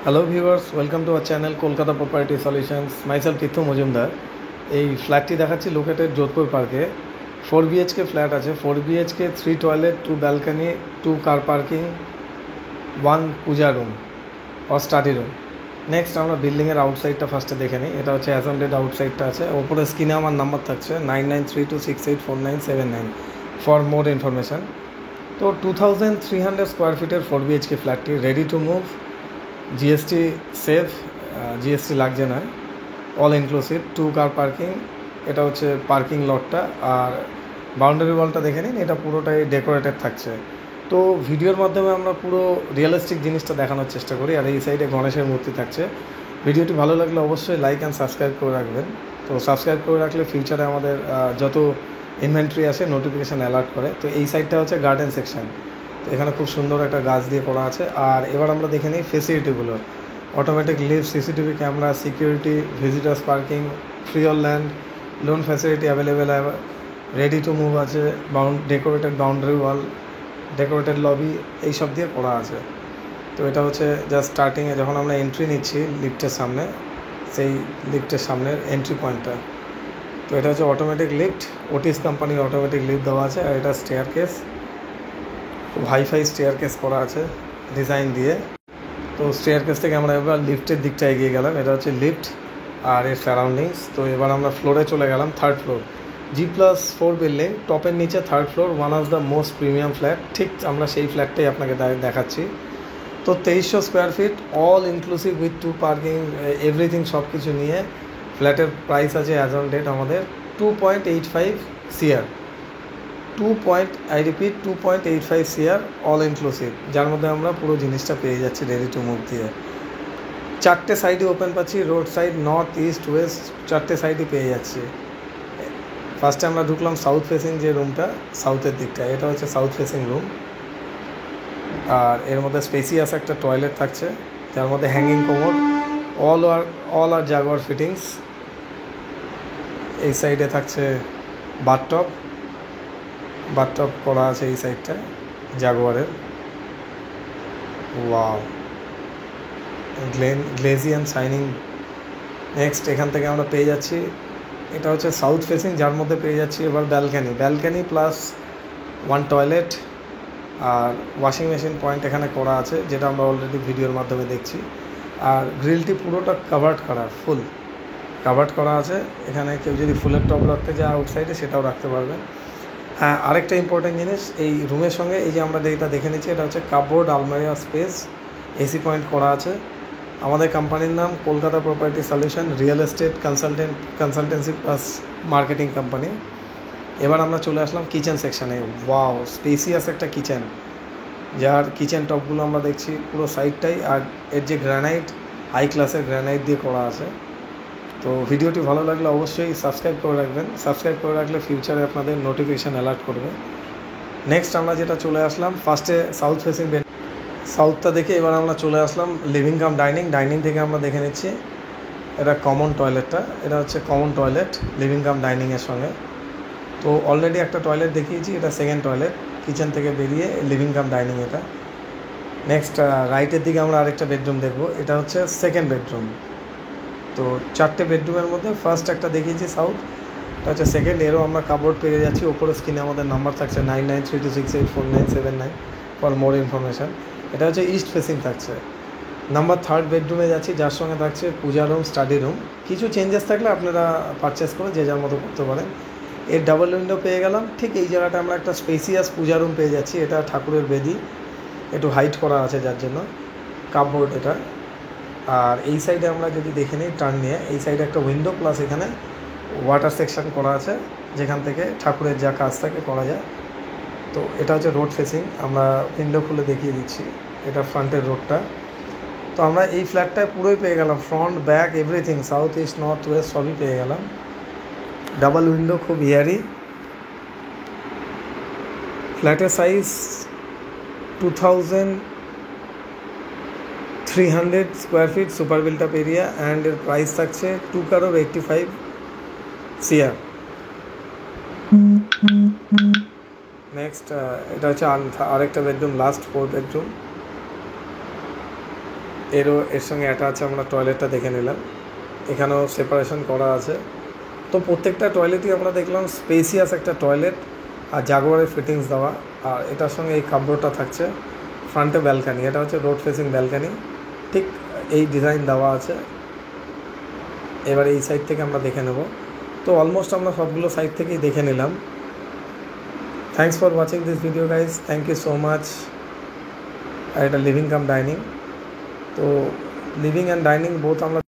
Hello viewers, welcome to our channel Kolkata property solutions. Myself Tirtha Majumdar. এই ফ্ল্যাটটি দেখাচ্ছি লোকেটেড যোধপুর পার্কে। 4 BHK ফ্ল্যাট আছে। 4 BHK, 3 toilet, 2 balcony, 2 car parking, 1 Puja room or study room. Next আমরা বিল্ডিংয়ের আউটসাইডটা ফার্স্টে দেখে নিই। এটা হচ্ছে অ্যাজ অন ডেট আউটসাইডটা আছে। ওপরে স্ক্রিনে আমার নাম্বার থাকছে 9932684979 ফর মোর ইনফরমেশান। তো 2300 স্কোয়ার ফিটের 4 BHK ফ্ল্যাটটি ready to move, GST safe, GST লাগছে না, অল ইনক্লুসিভ, 2 কার পার্কিং। এটা হচ্ছে পার্কিং লটটা। আর বাউন্ডারি ওয়ালটা দেখে নিন, এটা পুরোটাই ডেকোরেটেড থাকছে। তো ভিডিওর মাধ্যমে আমরা পুরো রিয়েলিস্টিক জিনিসটা দেখানোর চেষ্টা করি। আর এই সাইডে গণেশের মূর্তি থাকছে। ভিডিওটি ভালো লাগলে অবশ্যই লাইক অ্যান্ড সাবস্ক্রাইব করে রাখবেন। তো সাবস্ক্রাইব করে রাখলে ফিউচারে আমাদের যত ইনভেন্টরি আসে নোটিফিকেশান অ্যালার্ট করে। তো এই সাইডটা হচ্ছে গার্ডেন সেকশন। তো এখানে খুব সুন্দর একটা গাছ দিয়ে করা আছে। আর এবার আমরা দেখে নিই ফেসিলিটিগুলো। Automatic lift, CCTV camera, security, visitors parking, free all land, loan facility available, ready to move আছে, decorated boundary wall, decorated lobby, এইসব দিয়ে করা আছে। তো এটা হচ্ছে জাস্ট স্টার্টিংয়ে যখন আমরা এন্ট্রি নিচ্ছি লিফটের সামনে, সেই লিফটের সামনের এন্ট্রি পয়েন্টটা। তো এটা হচ্ছে অটোমেটিক লিফট, ওটিস কোম্পানির অটোমেটিক লিফট দেওয়া আছে। আর এটা স্টেয়ার কেস, খুব হাইফাই স্টেয়ার কেস করা আছে ডিজাইন দিয়ে। তো স্টেয়ার কেস থেকে আমরা এবার লিফটের দিকটা এগিয়ে গেলাম। এটা হচ্ছে লিফট আর এর সারাউন্ডিংস। তো এবার আমরা ফ্লোরে চলে গেলাম, 3rd ফ্লোর, G+4 বিল্ডিং, টপের নিচে 3rd floor, one of the most premium flat. ঠিক আমরা সেই ফ্ল্যাটটাই আপনাকে দেখাচ্ছি। তো 2300 square feet, all inclusive with 2 parking, everything, সব কিছু নিয়ে ফ্ল্যাটের প্রাইস আছে অ্যাজ অন ডেট আমাদের 2.85 CR। 2.85 CR অল ইনক্লুসিভ, যার মধ্যে আমরা পুরো জিনিসটা পেয়ে যাচ্ছি রেডি টু মুভ দিয়ে। 4টে সাইডই ওপেন পাচ্ছি, road side, north, east, west, 4টে সাইডই পেয়ে যাচ্ছি। ফার্স্টে আমরা ঢুকলাম সাউথ ফেসিং যে রুমটা, সাউথের দিকটা, এটা হচ্ছে সাউথ ফেসিং রুম। আর এর মধ্যে স্পেসিয়াস একটা টয়লেট থাকছে, যার মধ্যে হ্যাঙ্গিং কোমোড, অল আর জাগুয়ার ফিটিংস। এই সাইডে থাকছে বাথটব করা আছে এই সাইডটা জাগুয়ারের। ওয়াও, গ্লেজিয়ান শাইনিং। নেক্সট এখান থেকে আমরা পেয়ে যাচ্ছি, এটা হচ্ছে সাউথ ফেসিং, যার মধ্যে পেয়ে যাচ্ছি এবার ব্যালকানি প্লাস 1 টয়লেট আর ওয়াশিং মেশিন পয়েন্ট এখানে করা আছে, যেটা আমরা অলরেডি ভিডিওর মাধ্যমে দেখছি। আর গ্রিলটি পুরোটা ফুল কাভার্ড করা আছে। এখানে কেউ যদি ফুলের টব রাখতে যায় আউটসাইডে, সেটাও রাখতে পারবেন। হ্যাঁ, আরেকটা ইম্পর্টেন্ট জিনিস, এই রুমের সঙ্গে এই যে আমরা যেটা দেখে নিচ্ছি, এটা হচ্ছে কাপবোর্ড, আলমারিয়া স্পেস, এসি পয়েন্ট করা আছে। আমাদের কোম্পানির নাম Kolkata property solution, real estate consultancy plus marketing company. এবার আমরা চলে আসলাম কিচেন সেকশানে। ওয়াও, স্পেসিয়াস একটা কিচেন, যার কিচেন টপগুলো আমরা দেখছি পুরো সাইডটাই। আর এর যে গ্রানাইট, হাই ক্লাসের গ্রানাইট দিয়ে করা আছে। তো ভিডিওটি ভালো লাগলে অবশ্যই সাবস্ক্রাইব করে রাখবেন। সাবস্ক্রাইব করে রাখলে ফিউচারে আপনাদের নোটিফিকেশান অ্যালার্ট করবে। নেক্সট আমরা যেটা চলে আসলাম, ফার্স্টে সাউথ ফেসিং সাউথটা দেখে এবার আমরা চলে আসলাম লিভিং কাম ডাইনিং থেকে আমরা দেখে নিচ্ছি এটা কমন টয়লেটটা। এটা হচ্ছে কমন টয়লেট লিভিং কাম ডাইনিংয়ের সঙ্গে। তো অলরেডি একটা টয়লেট দেখিয়েছি, এটা সেকেন্ড টয়লেট কিচেন থেকে বেরিয়ে লিভিং কাম ডাইনিং এটা। নেক্সট রাইটের দিকে আমরা আরেকটা বেডরুম দেখব, এটা হচ্ছে সেকেন্ড বেডরুম। তো 4টে বেডরুমের মধ্যে ফার্স্ট একটা দেখিয়েছি সাউথ, এটা হচ্ছে সেকেন্ড। এরও আমরা কাপড় পেয়ে যাচ্ছি। ওপরে স্ক্রিনে আমাদের নাম্বার থাকছে 9932684979 ফর মোর ইনফরমেশান। এটা হচ্ছে ইস্ট ফেসিং থাকছে। নাম্বার 3rd বেডরুমে যাচ্ছি, যার সঙ্গে থাকছে পূজা রুম, স্টাডি রুম। কিছু চেঞ্জেস থাকলে আপনারা পারচেস করে যে যার মতো করতে পারেন। এর ডাবল উইন্ডো পেয়ে গেলাম। ঠিক এই জায়গাটা আমরা একটা স্পেসিয়াস পূজা রুম পেয়ে যাচ্ছি। এটা ঠাকুরের বেদি, একটু হাইট করা আছে যার জন্য, কাপবোর্ড এটা। আর এই সাইডে আমরা যদি দেখে নিই টার্ন নিয়ে, এই সাইডে একটা উইন্ডো প্লাস এখানে ওয়াটার সেকশন করা আছে, যেখান থেকে ঠাকুরের যা কাজ থাকে করা যায়। তো এটা হচ্ছে রোড ফেসিং, আমরা উইন্ডো খুলে দেখিয়ে দিচ্ছি, এটা ফ্রন্টের রোডটা। তো আমরা এই ফ্ল্যাটটায় পুরোই পেয়ে গেলাম, front, back, everything, south, east, north, West সবই পেয়ে গেলাম। ডাবল উইন্ডো, খুব ইয়ারি। ফ্ল্যাটের size 2300 square feet, super built up area, and এর প্রাইস থাকছে 2.85 CR। নেক্সট এটা হচ্ছে আরেকটা বেডরুম, লাস্ট 4th বেডরুম। এর সঙ্গে অ্যাটাচ আমরা টয়লেটটা দেখে নিলাম, এখানেও সেপারেশন করা আছে। তো প্রত্যেকটা টয়লেটই আমরা দেখলাম স্পেসিয়াস একটা টয়লেট আর জাগুয়ারের ফিটিংস দেওয়া। আর এটার সঙ্গে এই কাপড়টা থাকছে, ফ্রন্টে ব্যালকানি, এটা হচ্ছে রোড ফেসিং ব্যালকানি, ঠিক এই ডিজাইন দেওয়া আছে। এবার এই সাইড থেকে আমরা দেখে নেব। তো অলমোস্ট আমরা সবগুলো সাইড থেকেই দেখে নিলাম। Thanks for watching this video guys, thank you so much. আর এটা লিভিং কাম ডাইনিং, তো লিভিং অ্যান্ড ডাইনিং বোথ আমরা